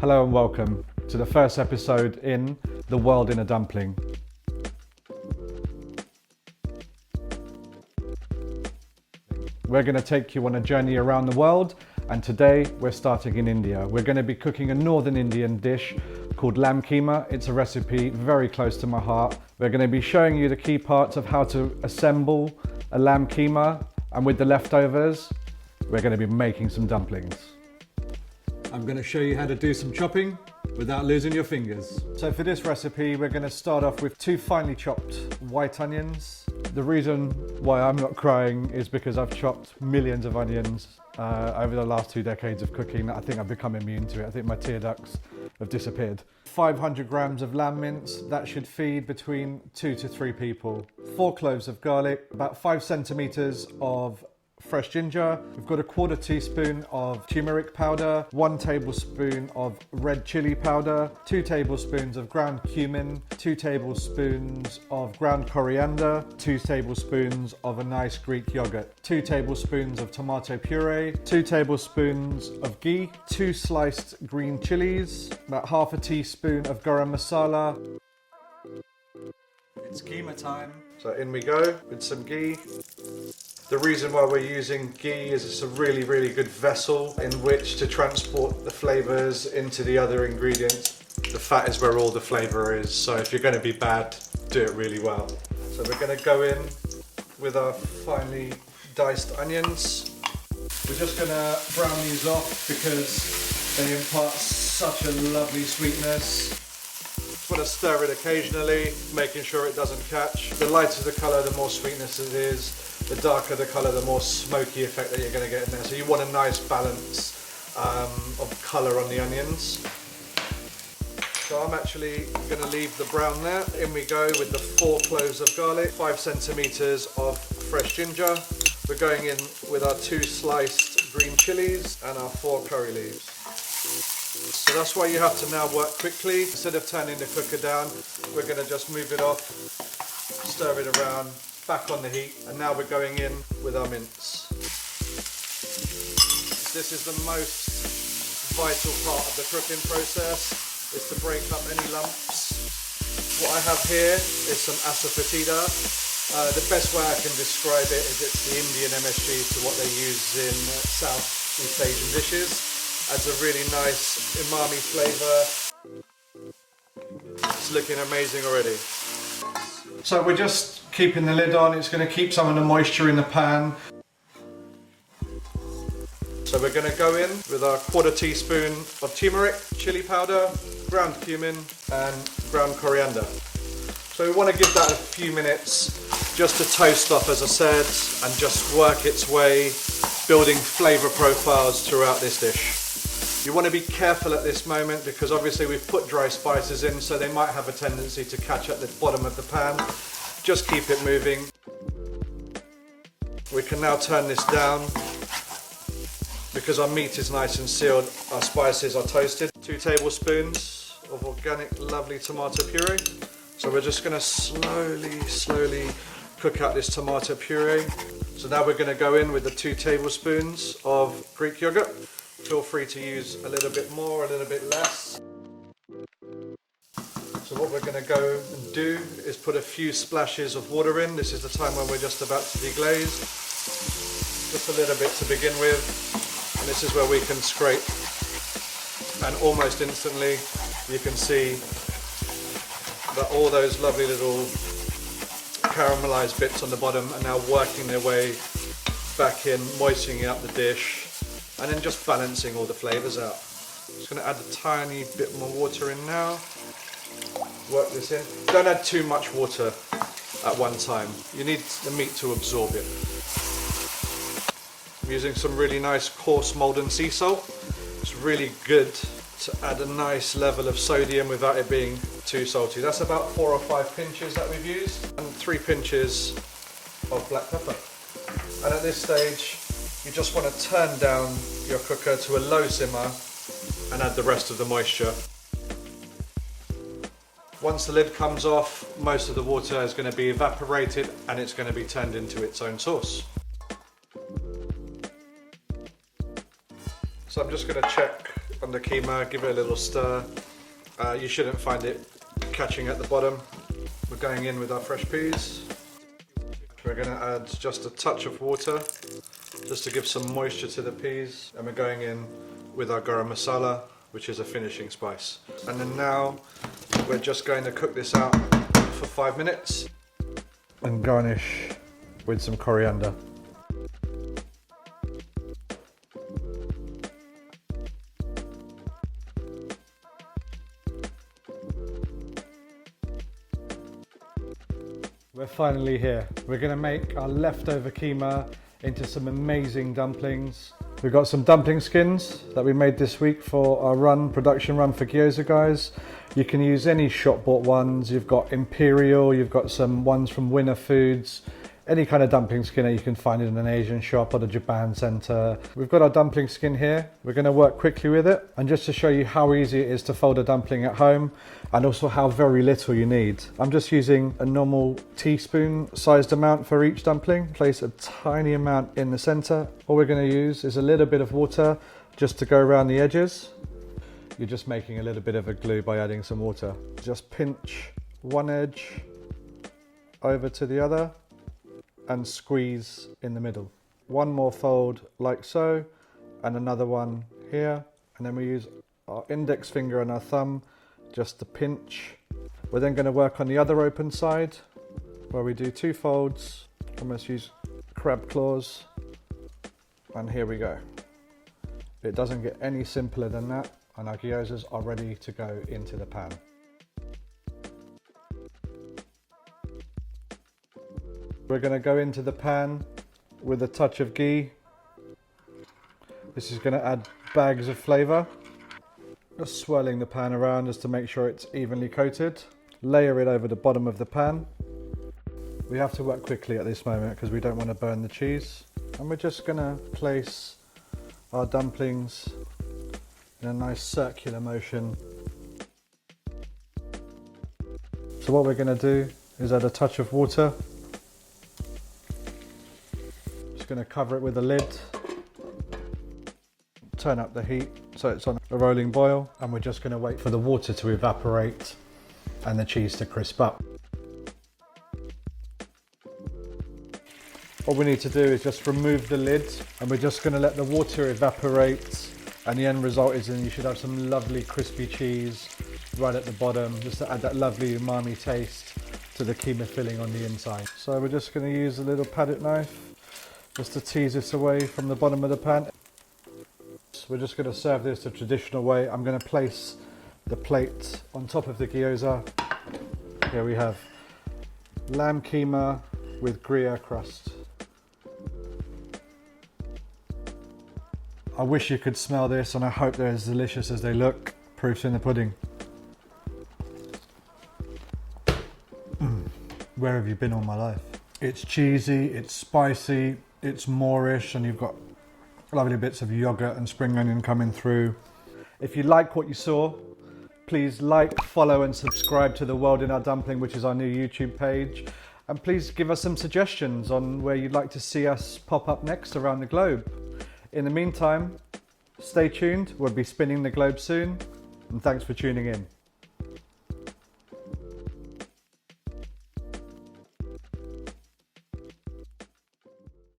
Hello and welcome to the first episode in The World in a Dumpling. We're going to take you on a journey around the world, and today we're starting in India. We're going to be cooking a northern Indian dish called Lamb Keema. It's a recipe very close to my heart. We're going to be showing you the key parts of how to assemble a Lamb Keema, and with the leftovers, we're going to be making some dumplings. I'm going to show you how to do some chopping without losing your fingers. So for this recipe, we're going to start off with 2 finely chopped white onions. The reason why I'm not crying is because I've chopped millions of onions over the last 2 decades of cooking. I think I've become immune to it. I think my tear ducts have disappeared. 500 grams of lamb mince, that should feed between 2 to 3 people. 4 cloves of garlic, about 5 centimeters of fresh ginger. We've got a 1/4 teaspoon of tumeric powder, 1 tablespoon of red chilli powder, 2 tablespoons of ground cumin, 2 tablespoons of ground coriander, 2 tablespoons of a nice Greek yogurt, 2 tablespoons of tomato puree, 2 tablespoons of ghee, 2 sliced green chillies, about 1/2 teaspoon of garam masala. It's keema time. So in we go with some ghee. The reason why we're using ghee is it's a really, really good vessel in which to transport the flavors into the other ingredients. The fat is where all the flavor is, so if you're going to be bad, do it really well. So we're going to go in with our finely diced onions. We're just going to brown these off because they impart such a lovely sweetness. Just want to stir it occasionally, making sure it doesn't catch. The lighter the colour, the more sweetness it is. The darker the colour, the more smoky effect that you're going to get in there. So you want a nice balance of colour on the onions. So I'm actually going to leave the brown there. In we go with the 4 cloves of garlic, 5 centimeters of fresh ginger. We're going in with our 2 sliced green chillies and our 4 curry leaves. So that's why you have to now work quickly. Instead of turning the cooker down, we're going to just move it off, stir it around, back on the heat, and now we're going in with our mince. This is the most vital part of the cooking process, is to break up any lumps. What I have here is some asafoetida. The best way I can describe it is it's the Indian MSG to what they use in Southeast Asian dishes. Adds a really nice umami flavour. It's looking amazing already. So we're just keeping the lid on. It's going to keep some of the moisture in the pan. So we're going to go in with our 1/4 teaspoon of turmeric, chili powder, ground cumin and ground coriander. So we want to give that a few minutes just to toast off, as I said, and just work its way, building flavour profiles throughout this dish. You want to be careful at this moment because obviously we've put dry spices in, so they might have a tendency to catch at the bottom of the pan. Just keep it moving. We can now turn this down. Because our meat is nice and sealed, our spices are toasted. 2 tablespoons of organic lovely tomato puree. So we're just going to slowly cook out this tomato puree. So now we're going to go in with the 2 tablespoons of Greek yogurt. Feel free to use a little bit more, a little bit less. So what we're going to go and do is put a few splashes of water in. This is the time when we're just about to deglaze. Just a little bit to begin with. And this is where we can scrape. And almost instantly you can see that all those lovely little caramelized bits on the bottom are now working their way back in, moistening up the dish. And then just balancing all the flavours out. Just going to add a tiny bit more water in now. Work this in. Don't add too much water at one time. You need the meat to absorb it. I'm using some really nice coarse Maldon sea salt. It's really good to add a nice level of sodium without it being too salty. That's about 4 or 5 pinches that we've used. And 3 pinches of black pepper. And at this stage, you just want to turn down your cooker to a low simmer and add the rest of the moisture. Once the lid comes off, most of the water is going to be evaporated and it's going to be turned into its own sauce. So I'm just going to check on the keema, give it a little stir. You shouldn't find it catching at the bottom. We're going in with our fresh peas. We're going to add just a touch of water just to give some moisture to the peas, and we're going in with our garam masala, which is a finishing spice. And then now we're just going to cook this out for 5 minutes and garnish with some coriander. We're finally here. We're going to make our leftover keema into some amazing dumplings. We've got some dumpling skins that we made this week for our production run for gyoza guys. You can use any shop bought ones. You've got Imperial, you've got some ones from Winner Foods. Any kind of dumpling skin that you can find in an Asian shop or the Japan Center. We've got our dumpling skin here. We're going to work quickly with it, and just to show you how easy it is to fold a dumpling at home, and also how very little you need. I'm just using a normal teaspoon sized amount for each dumpling. Place a tiny amount in the center. All we're going to use is a little bit of water just to go around the edges. You're just making a little bit of a glue by adding some water. Just pinch one edge over to the other and squeeze in the middle. One more fold like so, and another one here, and then we use our index finger and our thumb just to pinch. We're then going to work on the other open side where we do 2 folds, almost use crab claws, and here we go. It doesn't get any simpler than that, and our gyozas are ready to go into the pan. We're going to go into the pan with a touch of ghee. This is going to add bags of flavour. Just swirling the pan around just to make sure it's evenly coated. Layer it over the bottom of the pan. We have to work quickly at this moment because we don't want to burn the cheese. And we're just going to place our dumplings in a nice circular motion. So what we're going to do is add a touch of water. Going to cover it with a lid, turn up the heat so it's on a rolling boil, and we're just going to wait for the water to evaporate and the cheese to crisp up. What we need to do is just remove the lid, and we're just going to let the water evaporate, and the end result is you should have some lovely crispy cheese right at the bottom, just to add that lovely umami taste to the keema filling on the inside. So we're just going to use a little padded knife just to tease this away from the bottom of the pan. We're just going to serve this the traditional way. I'm going to place the plate on top of the gyoza. Here we have lamb keema with Gruyere crust. I wish you could smell this, and I hope they're as delicious as they look. Proof's in the pudding. Where have you been all my life? It's cheesy, it's spicy, it's Moorish, and you've got lovely bits of yogurt and spring onion coming through. If you like what you saw, please like, follow and subscribe to The World in Our Dumpling, which is our new YouTube page. And please give us some suggestions on where you'd like to see us pop up next around the globe. In the meantime, stay tuned, we'll be spinning the globe soon, and thanks for tuning in.